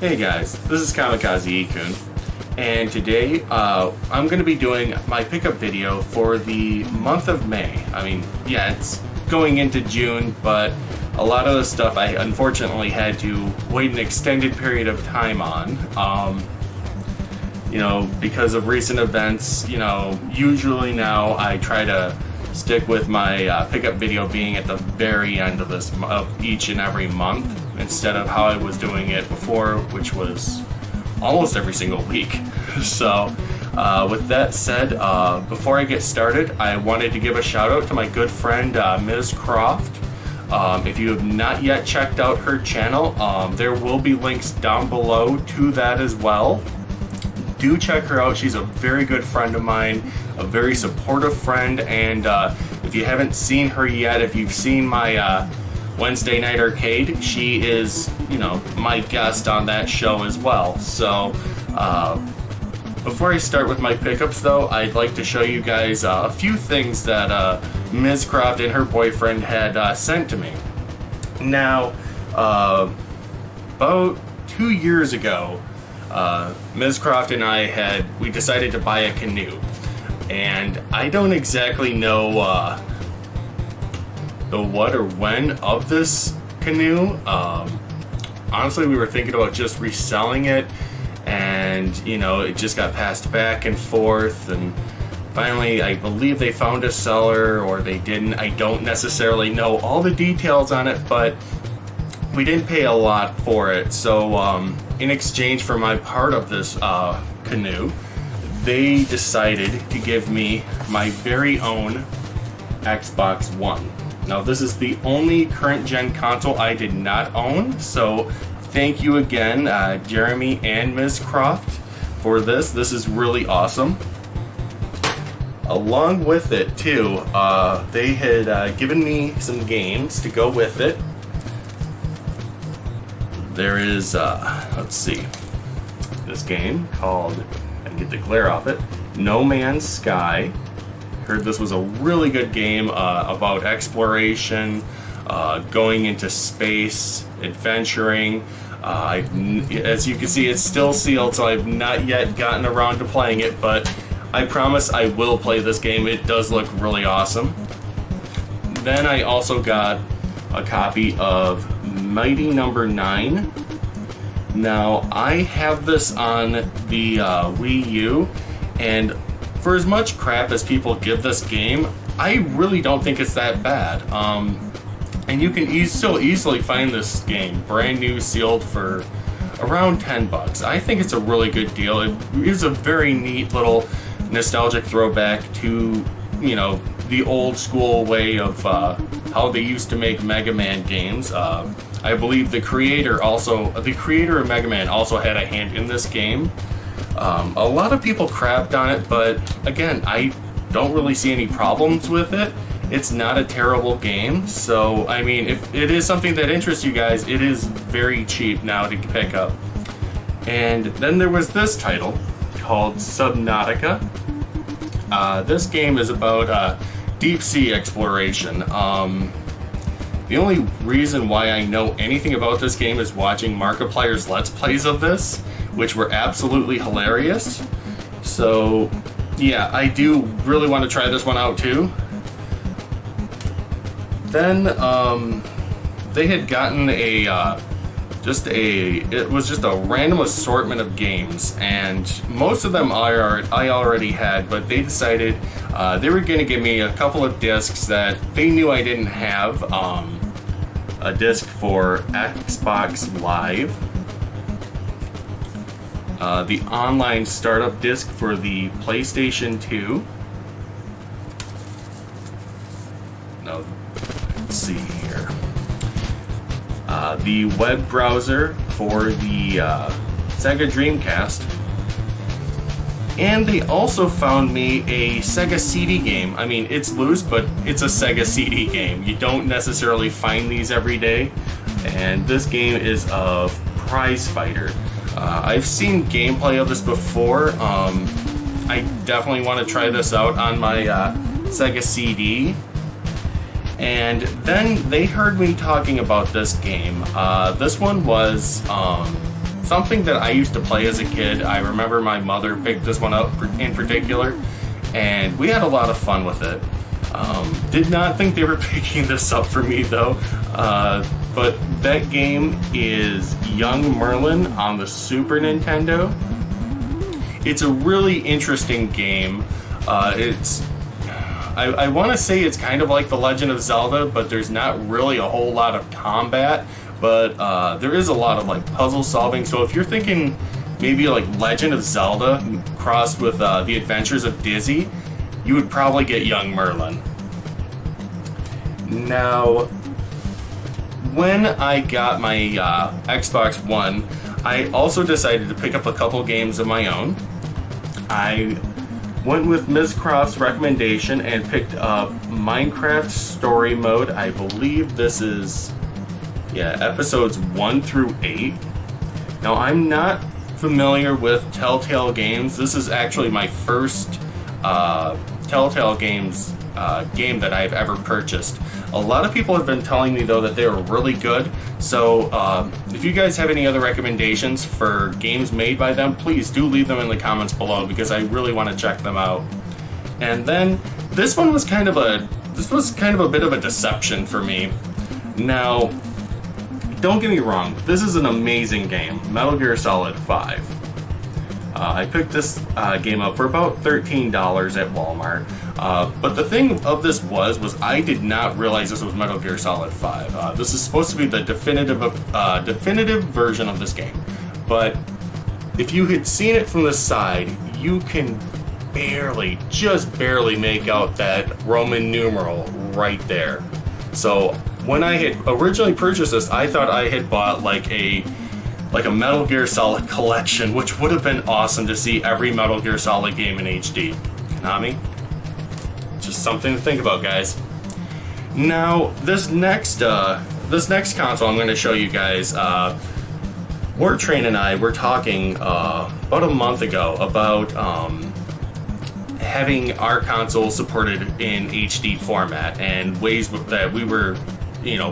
Hey guys, this is Kamikaze-kun, and today I'm going to be doing my pickup video for the month of May. I mean, yeah, it's going into June, but a lot of the stuff I unfortunately had to wait an extended period of time on. Because of recent events, usually now I try to stick with my pickup video being at the very end of each and every month, instead of how I was doing it before, which was almost every single week. So with that said, before I get started, I wanted to give a shout out to my good friend Ms. Croft. If you have not yet checked out her channel, there will be links down below to that as well. Do check her out. She's a very good friend of mine, a very supportive friend, and if you haven't seen her yet, if you've seen my Wednesday Night Arcade, she is, my guest on that show as well. So, before I start with my pickups though, I'd like to show you guys a few things that Ms. Croft and her boyfriend had sent to me. Now, about 2 years ago, Ms. Croft and we decided to buy a canoe, and I don't exactly know the what or when of this canoe. Honestly, we were thinking about just reselling it, and it just got passed back and forth, and finally I believe they found a seller, or they didn't. I don't necessarily know all the details on it, but we didn't pay a lot for it. So in exchange for my part of this canoe, they decided to give me my very own Xbox One. Now, this is the only current gen console I did not own, so thank you again, Jeremy and Ms. Croft, for this. This is really awesome. Along with it too, they had given me some games to go with it. There is, let's see, this game called, I can get the glare off it, No Man's Sky. Heard this was a really good game about exploration, going into space, adventuring. As you can see, it's still sealed, so I've not yet gotten around to playing it, but I promise I will play this game. It does look really awesome. Then I also got a copy of Mighty Number 9. Now, I have this on the Wii U, and for as much crap as people give this game, I really don't think it's that bad. And you can still easily find this game brand new, sealed, for around $10. I think it's a really good deal. It is a very neat little nostalgic throwback to, the old school way of how they used to make Mega Man games. I believe the creator of Mega Man also had a hand in this game. A lot of people crapped on it, but again, I don't really see any problems with it. It's not a terrible game, so I mean, if it is something that interests you guys, it is very cheap now to pick up. And then there was this title called Subnautica. This game is about deep sea exploration. The only reason why I know anything about this game is watching Markiplier's Let's Plays of this, which were absolutely hilarious. So yeah, I do really want to try this one out too. Then they had gotten it was just a random assortment of games, and most of them I already had, but they decided they were going to give me a couple of discs that they knew I didn't have. A disc for Xbox Live, the online startup disc for the PlayStation 2. Now, let's see here. The web browser for the Sega Dreamcast. And they also found me a Sega CD game. I mean, it's loose, but it's a Sega CD game. You don't necessarily find these every day. And this game is of Prize Fighter. I've seen gameplay of this before. I definitely want to try this out on my Sega CD. And then they heard me talking about this game. This one was something that I used to play as a kid. I remember my mother picked this one up in particular, and we had a lot of fun with it. Did not think they were picking this up for me though, but that game is Young Merlin on the Super Nintendo. It's a really interesting game. I want to say it's kind of like The Legend of Zelda, but there's not really a whole lot of combat, but there is a lot of like puzzle solving. So if you're thinking maybe like Legend of Zelda crossed with The Adventures of Dizzy, you would probably get Young Merlin. Now, when I got my Xbox One, I also decided to pick up a couple games of my own. I went with Ms. Croft's recommendation and picked up Minecraft Story Mode. I believe this is, episodes 1 through 8. Now, I'm not familiar with Telltale Games. This is actually my first Telltale Games game that I've ever purchased. A lot of people have been telling me though that they were really good, so if you guys have any other recommendations for games made by them, please do leave them in the comments below, because I really want to check them out. And then this one was kind of a bit of a deception for me. Now, don't get me wrong, this is an amazing game, Metal Gear Solid 5. I picked this game up for about $13 at Walmart. But the thing of this was I did not realize this was Metal Gear Solid 5. This is supposed to be the definitive version of this game. But if you had seen it from the side, you can just barely make out that Roman numeral right there. So when I had originally purchased this, I thought I had bought like a Metal Gear Solid collection, which would have been awesome to see every Metal Gear Solid game in HD. Konami? Just something to think about, guys. Now, this next console I'm going to show you guys, Wartrain and I were talking about a month ago about having our console supported in HD format and ways that we were,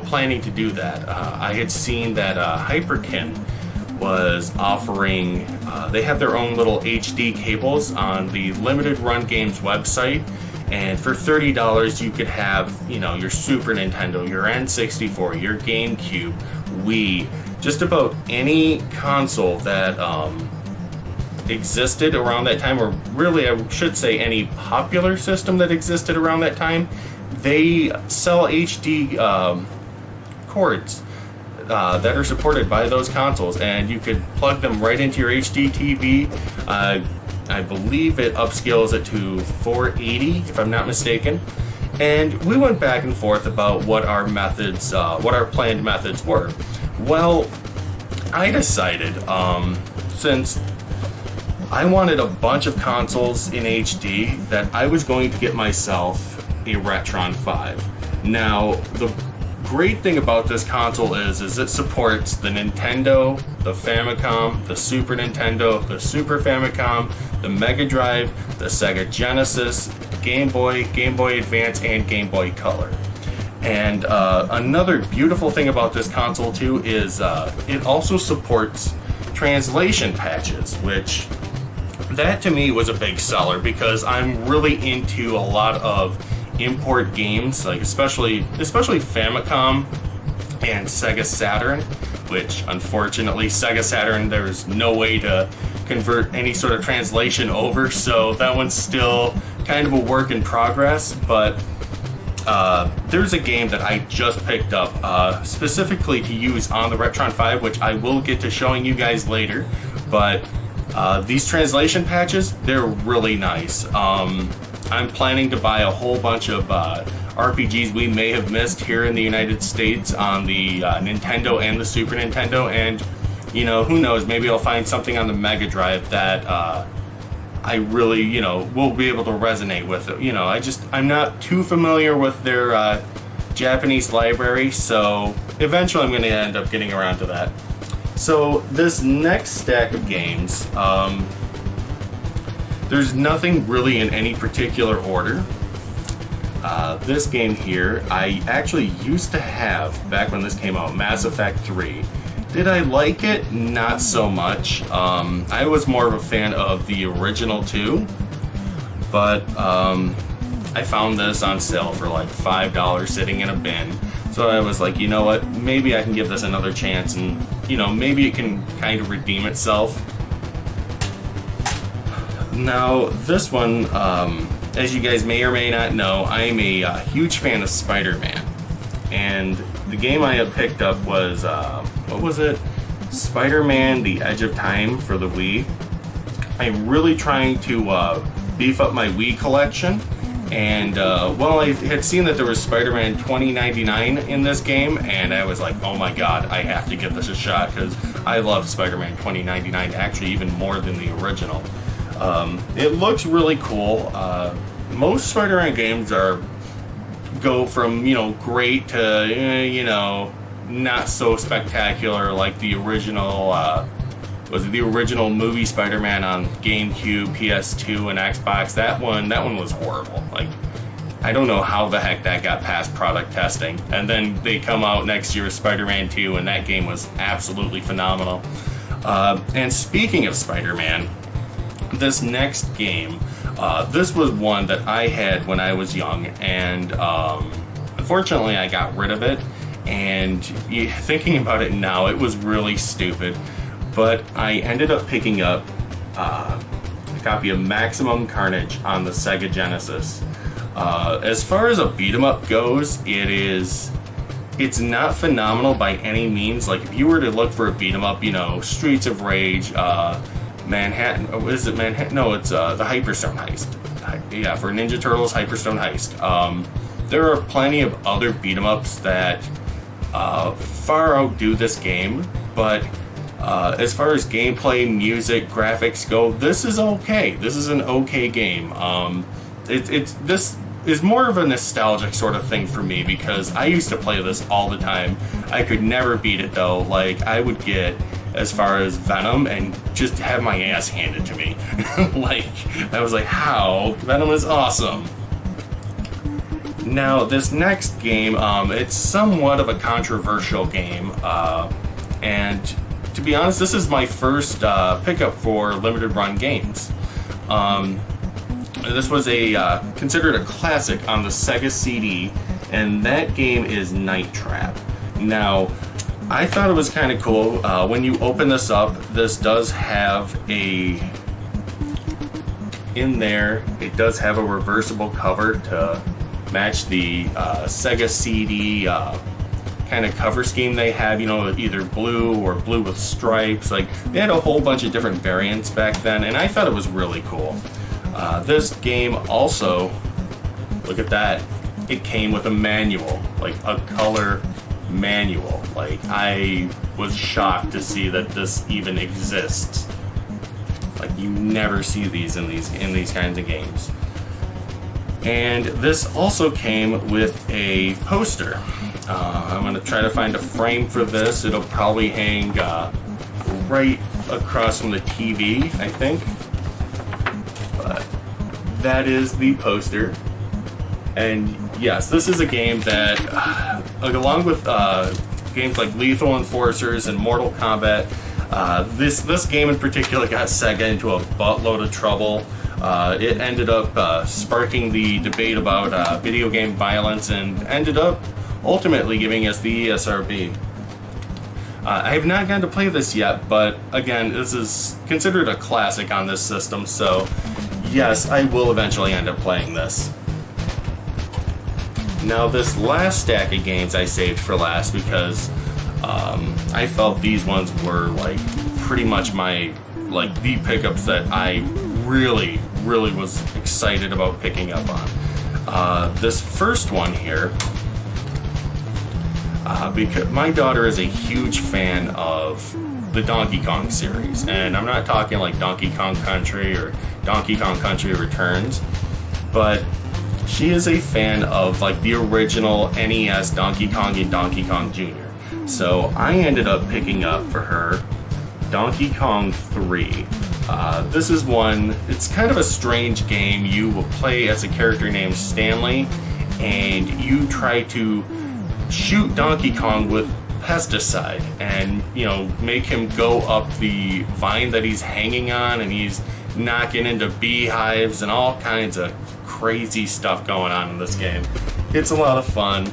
planning to do that. I had seen that Hyperkin was offering, they have their own little HD cables on the Limited Run Games website, and for $30 you could have, your Super Nintendo, your N64, your GameCube, Wii, just about any console that existed around that time, or really I should say any popular system that existed around that time. They sell HD cords that are supported by those consoles, and you could plug them right into your HD TV. I believe it upscales it to 480, if I'm not mistaken. And we went back and forth about what our methods, what our planned methods were. Well, I decided, since I wanted a bunch of consoles in HD, that I was going to get myself a Retron 5. Now, the great thing about this console is it supports the Nintendo, the Famicom, the Super Nintendo, the Super Famicom, the Mega Drive, the Sega Genesis, Game Boy, Game Boy Advance, and Game Boy Color. And another beautiful thing about this console too is it also supports translation patches, which that to me was a big seller, because I'm really into a lot of import games, like especially Famicom and Sega Saturn, which unfortunately Sega Saturn there's no way to convert any sort of translation over, so that one's still kind of a work in progress. But there's a game that I just picked up specifically to use on the Retron 5, which I will get to showing you guys later. But these translation patches, they're really nice. I'm planning to buy a whole bunch of RPGs we may have missed here in the United States on the Nintendo and the Super Nintendo, and who knows, maybe I'll find something on the Mega Drive that I really, will be able to resonate with it. I'm not too familiar with their Japanese library, so eventually I'm going to end up getting around to that. So this next stack of games, there's nothing really in any particular order. This game here, I actually used to have, back when this came out, Mass Effect 3. Did I like it? Not so much. I was more of a fan of the original 2, but I found this on sale for like $5 sitting in a bin. So I was like, you know what, maybe I can give this another chance, and you know, maybe it can kind of redeem itself. Now this one, as you guys may or may not know, I'm a huge fan of Spider-Man, and the game I had picked up was, what was it? Spider-Man: The Edge of Time for the Wii. I'm really trying to beef up my Wii collection, and well, I had seen that there was Spider-Man 2099 in this game, and I was like, oh my god, I have to give this a shot, because I love Spider-Man 2099 actually even more than the original. It looks really cool. Most Spider-Man games go from, you know, great to, you know, not so spectacular, like the original, was it the original movie Spider-Man on GameCube, PS2, and Xbox? That one was horrible. Like, I don't know how the heck that got past product testing. And then they come out next year with Spider-Man 2, and that game was absolutely phenomenal. And speaking of Spider-Man, this next game, this was one that I had when I was young, and unfortunately I got rid of it, and thinking about it now, it was really stupid, but I ended up picking up a copy of Maximum Carnage on the Sega Genesis. As far as a beat-em-up goes, it's not phenomenal by any means. Like, if you were to look for a beat-em-up, you know, Streets of Rage, Manhattan, is it Manhattan? No, it's the Hyperstone Heist. Yeah, for Ninja Turtles Hyperstone Heist. There are plenty of other beat-em-ups that far outdo this game, but as far as gameplay, music, graphics go, this is okay. This is an okay game. This is more of a nostalgic sort of thing for me, because I used to play this all the time. I could never beat it though. Like, I would get as far as Venom and just have my ass handed to me. Like, I was like, how? Venom is awesome. Now, this next game, it's somewhat of a controversial game, and to be honest, this is my first pickup for limited run games. This was considered a classic on the Sega CD, and that game is Night Trap. Now, I thought it was kind of cool. When you open this up, this does have it does have a reversible cover to match the Sega CD kind of cover scheme they have, you know, either blue or blue with stripes. Like, they had a whole bunch of different variants back then, and I thought it was really cool. This game also, look at that, it came with a manual, like a color manual. Like, I was shocked to see that this even exists. Like, you never see these in these kinds of games. And this also came with a poster. I'm going to try to find a frame for this. It'll probably hang right across from the TV, I think. But that is the poster. And yes, this is a game that, along with games like Lethal Enforcers and Mortal Kombat, this game in particular got Sega into a buttload of trouble. It ended up sparking the debate about video game violence, and ended up ultimately giving us the ESRB. I have not gotten to play this yet, but again, this is considered a classic on this system, so yes, I will eventually end up playing this. Now, this last stack of games I saved for last because I felt these ones were like pretty much the pickups that I really was excited about picking up on. This first one here, because my daughter is a huge fan of the Donkey Kong series, and I'm not talking like Donkey Kong Country or Donkey Kong Country Returns, but she is a fan of like the original NES Donkey Kong and Donkey Kong Jr. So I ended up picking up for her Donkey Kong 3. This is one, it's kind of a strange game. You will play as a character named Stanley, and you try to shoot Donkey Kong with pesticide and, make him go up the vine that he's hanging on, and he's knocking into beehives and all kinds of crazy stuff going on in this game. It's a lot of fun.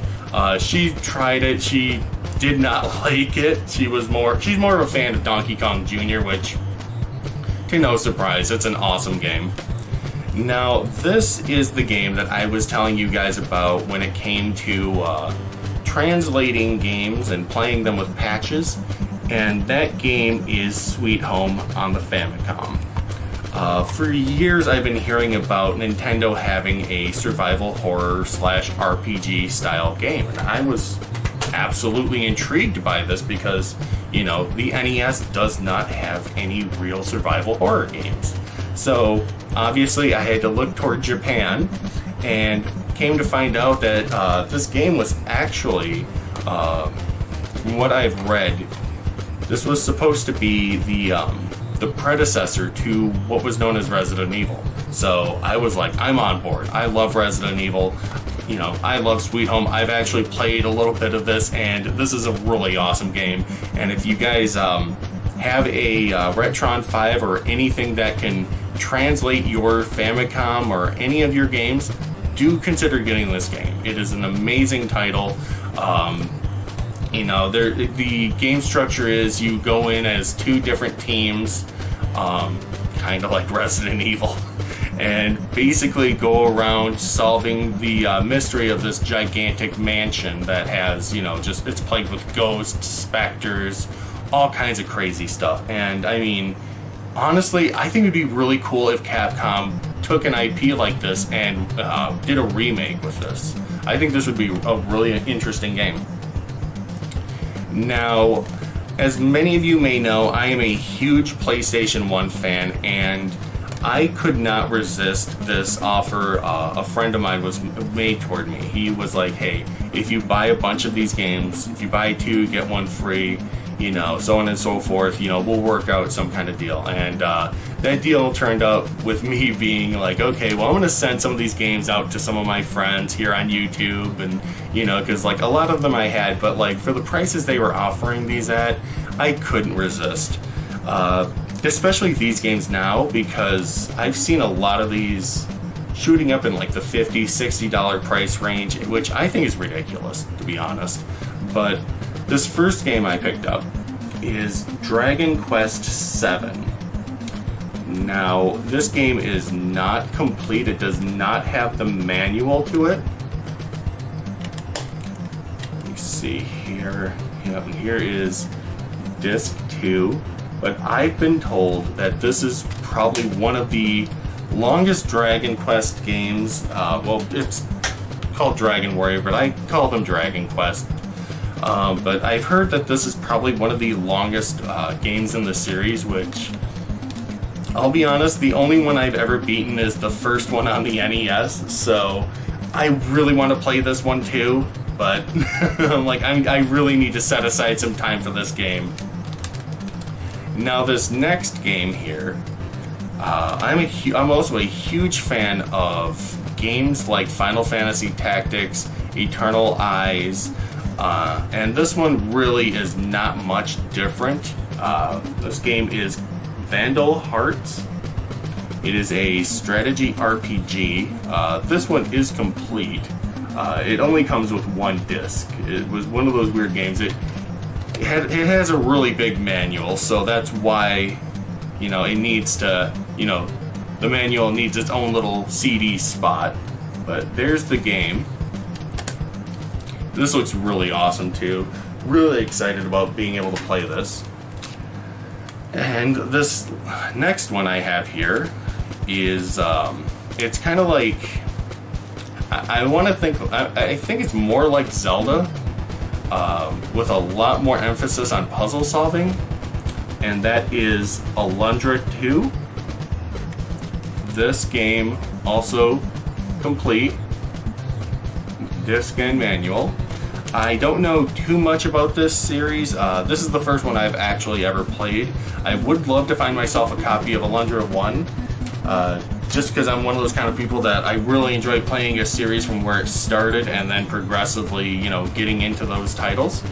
She tried it. She did not like it. She's more of a fan of Donkey Kong Jr., which, to no surprise, it's an awesome game. Now, this is the game that I was telling you guys about when it came to translating games and playing them with patches, and that game is Sweet Home on the Famicom. For years, I've been hearing about Nintendo having a survival horror / RPG style game, and I was absolutely intrigued by this because, the NES does not have any real survival horror games. So, obviously, I had to look toward Japan, and came to find out that this game was actually, from what I've read, this was supposed to be the predecessor to what was known as Resident Evil. So I was like, I'm on board. I love Resident Evil. I love Sweet Home. I've actually played a little bit of this, and this is a really awesome game. And if you guys have a Retron 5 or anything that can translate your Famicom or any of your games, do consider getting this game. It is an amazing title. The game structure is you go in as 2 different teams, kind of like Resident Evil, and basically go around solving the mystery of this gigantic mansion that has, it's plagued with ghosts, specters, all kinds of crazy stuff. And I mean, honestly, I think it'd be really cool if Capcom took an IP like this and did a remake with this. I think this would be a really interesting game. Now, as many of you may know, I am a huge PlayStation 1 fan, and I could not resist this offer a friend of mine was made toward me. He was like, hey, if you buy a bunch of these games, if you buy 2, get 1 free, so on and so forth, we'll work out some kind of deal. And that deal turned out with me being like, okay, well, I'm going to send some of these games out to some of my friends here on YouTube, and, because, like, a lot of them I had, but, like, for the prices they were offering these at, I couldn't resist. Especially these games now, because I've seen a lot of these shooting up in, like, the $50, $60 price range, which I think is ridiculous, to be honest. But this first game I picked up is Dragon Quest VII. Now, this game is not complete. It does not have the manual to it. Let me see here. Yep, here is disc 2. But I've been told that this is probably one of the longest Dragon Quest games. It's called Dragon Warrior, but I call them Dragon Quest. But I've heard that this is probably one of the longest games in the series, which, I'll be honest, the only one I've ever beaten is the first one on the NES, so I really want to play this one too, but I'm like, I really need to set aside some time for this game. Now, this next game here, I'm also a huge fan of games like Final Fantasy Tactics, Eternal Eyes, and this one really is not much different. This game is Vandal Hearts. It is a strategy RPG. This one is complete. It only comes with 1 disc. It was one of those weird games. It has a really big manual, so that's why, it needs to, the manual needs its own little CD spot. But there's the game. This looks really awesome too. Really excited about being able to play this. And this next one I have here is, it's kind of like, I think it's more like Zelda, with a lot more emphasis on puzzle solving, and that is Alundra 2. This game also complete, disc and manual. I don't know too much about this series. This is the first one I've actually ever played. I would love to find myself a copy of Alundra 1, just because I'm one of those kind of people that I really enjoy playing a series from where it started and then progressively, getting into those titles.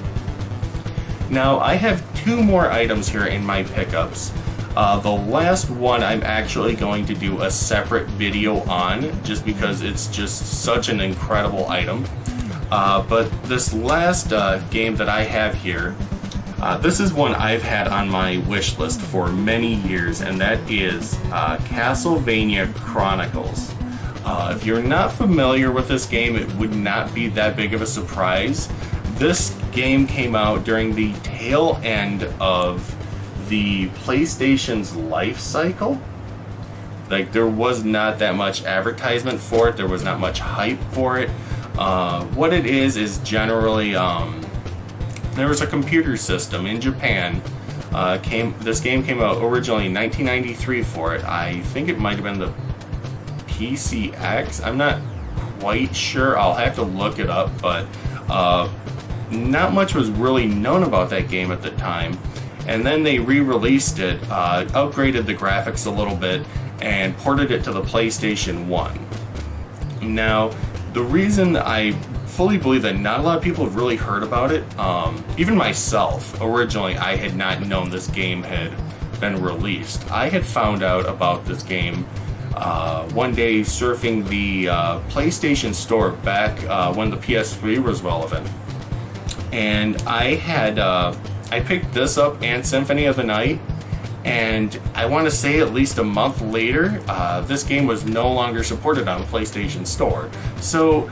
Now, I have 2 more items here in my pickups. The last one I'm actually going to do a separate video on, just because it's just such an incredible item. But this last game that I have here, this is one I've had on my wish list for many years, and that is Castlevania Chronicles. If you're not familiar with this game, it would not be that big of a surprise. This game came out during the tail end of the PlayStation's life cycle. Like, there was not that much advertisement for it, there was not much hype for it. What it is generally, there was a computer system in Japan. This game came out originally in 1993 for it. I think it might have been the PCX. I'm not quite sure. I'll have to look it up, but not much was really known about that game at the time. And then they re-released it, upgraded the graphics a little bit, and ported it to the PlayStation 1. Now, the reason I fully believe that not a lot of people have really heard about it, even myself, originally I had not known this game had been released. I had found out about this game one day surfing the PlayStation Store back when the PS3 was relevant. And I picked this up and Symphony of the Night, and I want to say at least a month later, this game was no longer supported on the PlayStation Store. So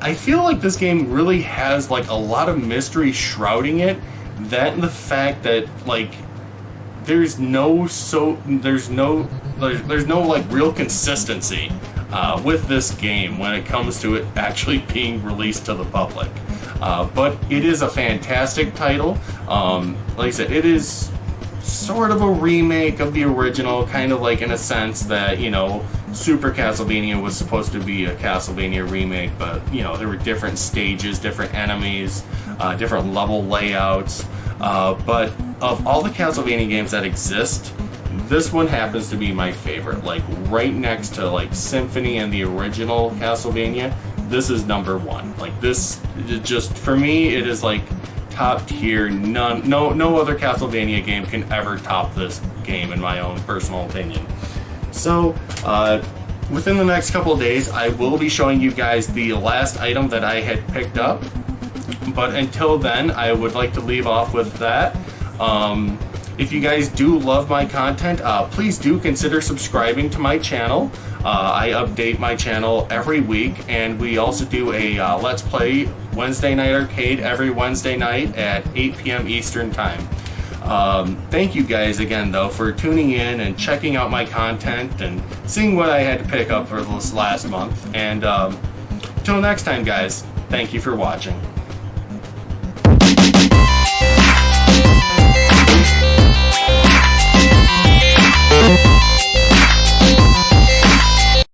I feel like this game really has like a lot of mystery shrouding it. That and the fact that like there's no like real consistency with this game when it comes to it actually being released to the public. But it is a fantastic title. Like I said, it is sort of a remake of the original, kind of like in a sense that, you know, Super Castlevania was supposed to be a Castlevania remake, but, you know, there were different stages, different enemies, different level layouts. But of all the Castlevania games that exist, this one happens to be my favorite. Like, right next to, like, Symphony and the original Castlevania, this is number 1. Like, this, just, for me, it is, like, top tier. No other Castlevania game can ever top this game, in my own personal opinion. So, within the next couple of days, I will be showing you guys the last item that I had picked up. But until then, I would like to leave off with that. If you guys do love my content, please do consider subscribing to my channel. I update my channel every week, and we also do a Let's Play Wednesday Night Arcade every Wednesday night at 8 p.m. Eastern Time. Thank you guys again, though, for tuning in and checking out my content and seeing what I had to pick up for this last month. And until next time, guys, thank you for watching.